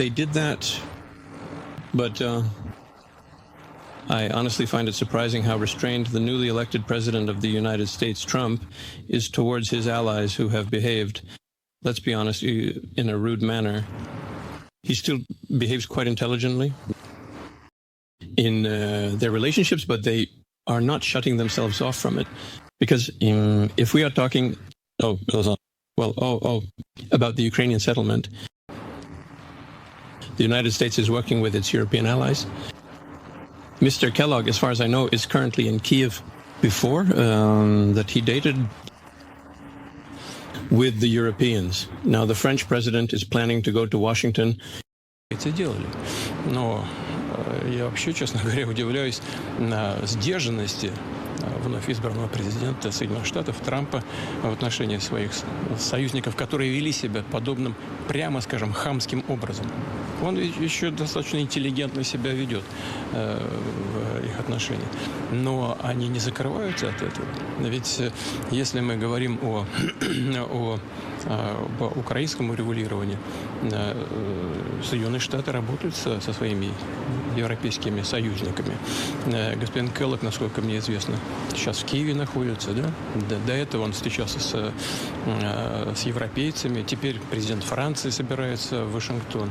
they did that, but I honestly find it surprising how restrained the newly elected president of the United States, Trump, is towards his allies who have behaved, let's be honest, in a rude manner. He still behaves quite intelligently in their relationships, but they are not shutting themselves off from it. Because if we are talking, about the Ukrainian settlement, the United States is working with its European allies. Mr. Kellogg, as far as I know, is currently in Kiev before that he dated with the Europeans. Now, the French president is planning to go to Washington. Это делали. Но я вообще, честно говоря, удивляюсь на сдержанности вновь избранного президента Соединенных Штатов Трампа в отношении своих союзников, которые вели себя подобным, прямо скажем, хамским образом. Он еще достаточно интеллигентно себя ведет в их отношениях. Но они не закрываются от этого. Ведь если мы говорим об украинском урегулировании, Соединенные Штаты работают со своими европейскими союзниками. Господин Келлог, насколько мне известно, сейчас в Киеве находится, да? До этого он встречался с европейцами. Теперь президент Франции собирается в Вашингтон.